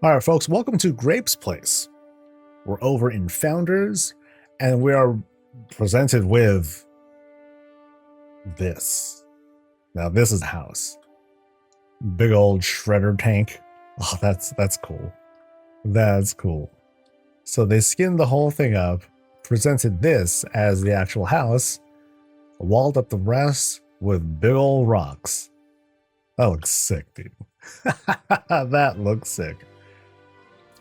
All right, folks, welcome to Grape's Place. We're over in Founders, and we are presented with this. Now, this is a house. Big old shredder tank. Oh, that's cool. That's cool. So they skinned the whole thing up, presented this as the actual house, walled up the rest with big old rocks. That looks sick, dude. That looks sick.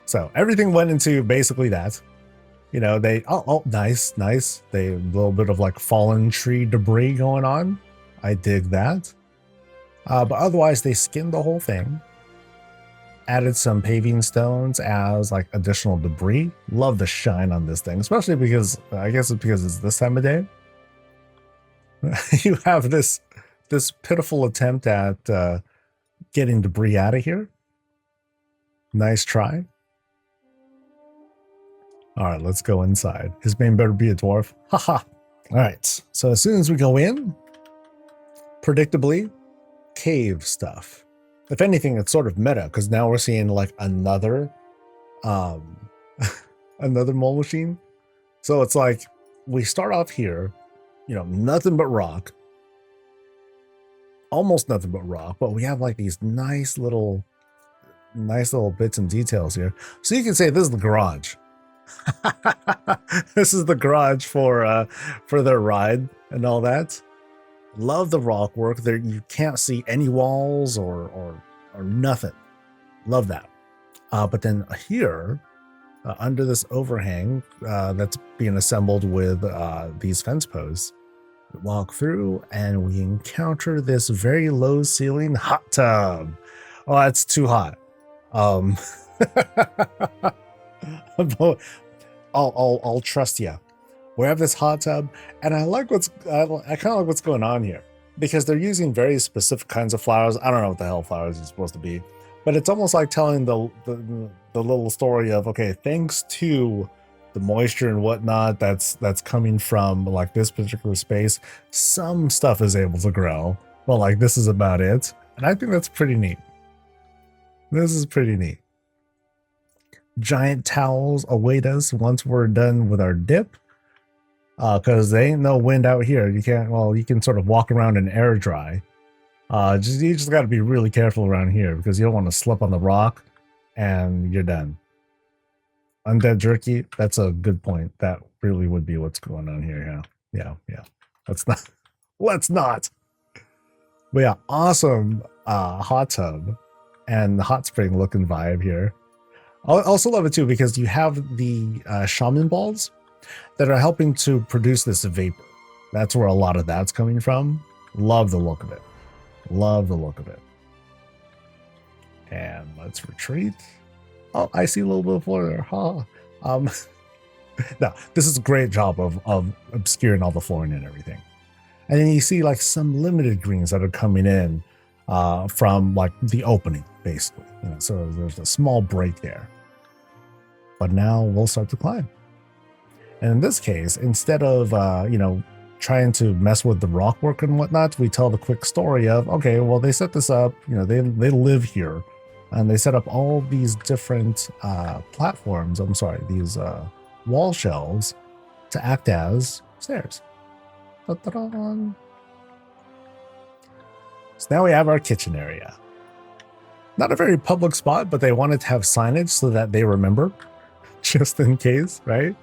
So everything went into basically that. You know, they, nice. They, a little bit of like fallen tree debris going on. I dig that. But otherwise, they skinned the whole thing. Added some paving stones as like additional debris. Love the shine on this thing, especially because, I guess it's because it's this time of day. You have this pitiful attempt at getting debris out of here. Nice try. All right, let's go inside. His name better be a dwarf. Haha. All right, so as soon as we go in, predictably, cave stuff. If anything, it's sort of meta because now we're seeing like another another mole machine. So it's like we start off here, you know, nothing but rock. Almost nothing but rock, but we have like these nice little bits and details here. So you can say this is the garage. This is the garage for their ride and all that. Love the rock work there. You can't see any walls or nothing. Love that. But then here, under this overhang that's being assembled with these fence posts, we walk through and we encounter this very low ceiling hot tub. Oh, that's too hot. I'll trust you. We have this hot tub, and I kind of like what's going on here because they're using very specific kinds of flowers. I don't know what the hell flowers are supposed to be, but it's almost like telling the little story of, okay, thanks to the moisture and whatnot that's coming from like this particular space, some stuff is able to grow. Well, like this is about it, and I think that's pretty neat. This is pretty neat. Giant towels await us once we're done with our dip, because there ain't no wind out here. You can sort of walk around and air dry. You just got to be really careful around here because you don't want to slip on the rock and you're done. Undead jerky, that's a good point. That really would be what's going on here. Yeah. Let's not. But yeah, awesome hot tub and the hot spring looking vibe here. I also love it too because you have the shaman balls that are helping to produce this vapor. That's where a lot of that's coming from. Love the look of it. Love the look of it. And let's retreat. Oh, I see a little bit of floor there. Huh. No, this is a great job of obscuring all the flooring and everything. And then you see like some limited greens that are coming in from like the opening, basically. You know, so there's a small break there. But now we'll start to climb. And in this case, instead of trying to mess with the rock work and whatnot, we tell the quick story of, okay, well, they set this up, you know, they live here, and they set up all these different platforms, these wall shelves to act as stairs. So now we have our kitchen area. Not a very public spot, but they wanted to have signage so that they remember, just in case, right?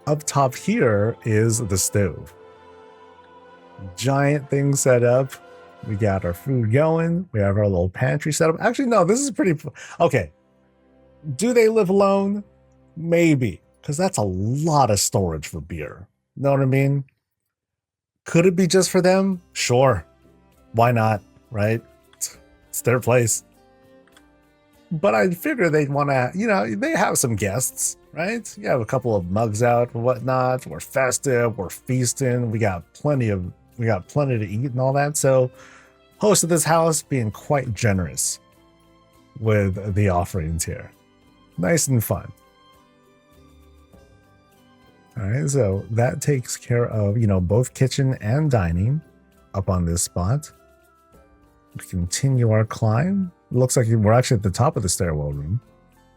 Up top here is the stove. Giant thing set up. We got our food going. We have our little pantry set up. Actually, no, this is pretty... Okay. Do they live alone? Maybe, because that's a lot of storage for beer. Know what I mean? Could it be just for them? Sure. Why not, right? It's their place. But I figure they'd want to, they have some guests, right? You have a couple of mugs out and whatnot. We're festive, we're feasting. We got plenty to eat and all that. So host of this house being quite generous with the offerings here. Nice and fun. All right, so that takes care of, both kitchen and dining up on this spot. We continue our climb. looks like we're actually at the top of the stairwell room.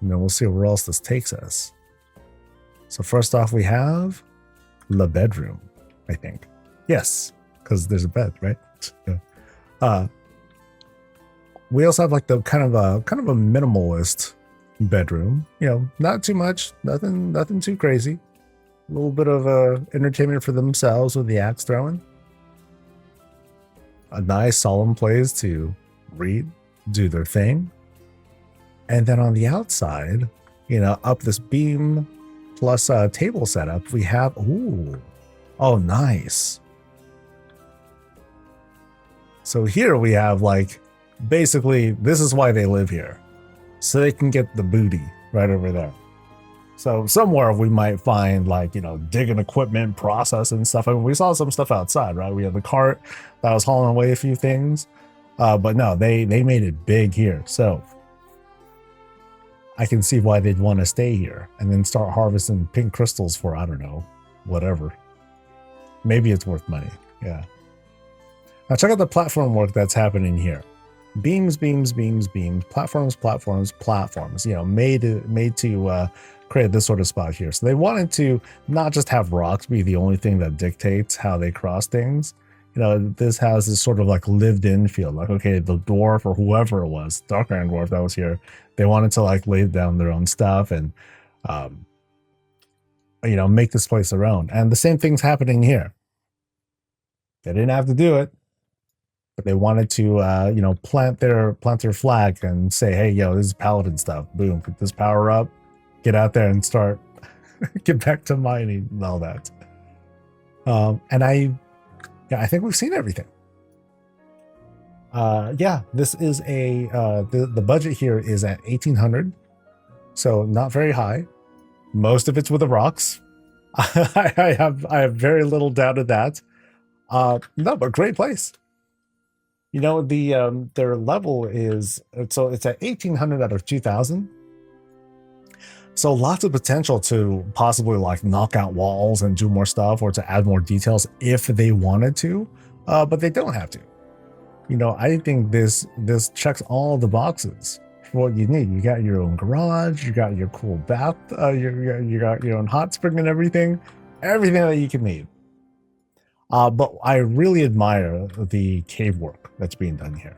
And then we'll see where else this takes us. So first off, we have the bedroom, I think. Yes, because there's a bed, right? We also have like the kind of a minimalist bedroom. You know, not too much, nothing too crazy. A little bit of entertainment for themselves with the axe throwing. A nice solemn place to read, do their thing. And then on the outside, you know, up this beam plus a table setup, we have, oh, nice. So here we have like, basically, this is why they live here. So they can get the booty right over there. So somewhere we might find like, you know, digging equipment, processing stuff. I mean, we saw some stuff outside, right? We had the cart that was hauling away a few things. But no, they made it big here. So I can see why they'd want to stay here and then start harvesting pink crystals for, I don't know, whatever. Maybe it's worth money. Yeah. Now check out the platform work that's happening here. Beams, beams, beams, beams, platforms, platforms, platforms, you know, made to create this sort of spot here. So they wanted to not just have rocks be the only thing that dictates how they cross things. You know, this has this sort of like lived in feel, like, okay, the dwarf or whoever it was, Dark Iron Dwarf that was here, they wanted to like lay down their own stuff and, you know, make this place their own. And the same thing's happening here. They didn't have to do it, but they wanted to, you know, plant their flag and say, hey, yo, this is Paladin stuff. Boom, put this power up, get out there and start, get back to mining and all that. And I think we've seen everything. Yeah, this is a, the budget here is at 1,800. So not very high. Most of it's with the rocks. I have very little doubt of that. No, but great place. You know, the their level is, so it's at 1,800 out of 2,000. So lots of potential to possibly like knock out walls and do more stuff or to add more details if they wanted to, but they don't have to. You know, I think this checks all the boxes for what you need. You got your own garage, you got your cool bath, you got your own hot spring and everything that you can need. But I really admire the cave work that's being done here.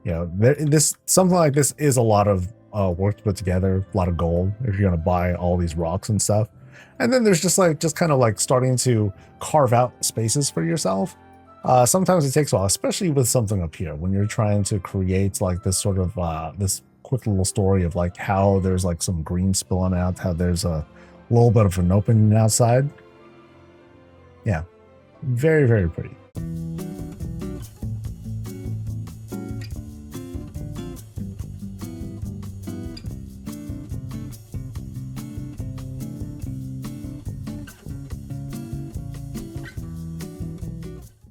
You know, something like this is a lot of work to put together, a lot of gold if you're going to buy all these rocks and stuff. And then there's just kind of like starting to carve out spaces for yourself. Sometimes it takes a while, especially with something up here when you're trying to create like this sort of this quick little story of like how there's like some green spilling out, how there's a little bit of an opening outside. Yeah, very, very pretty.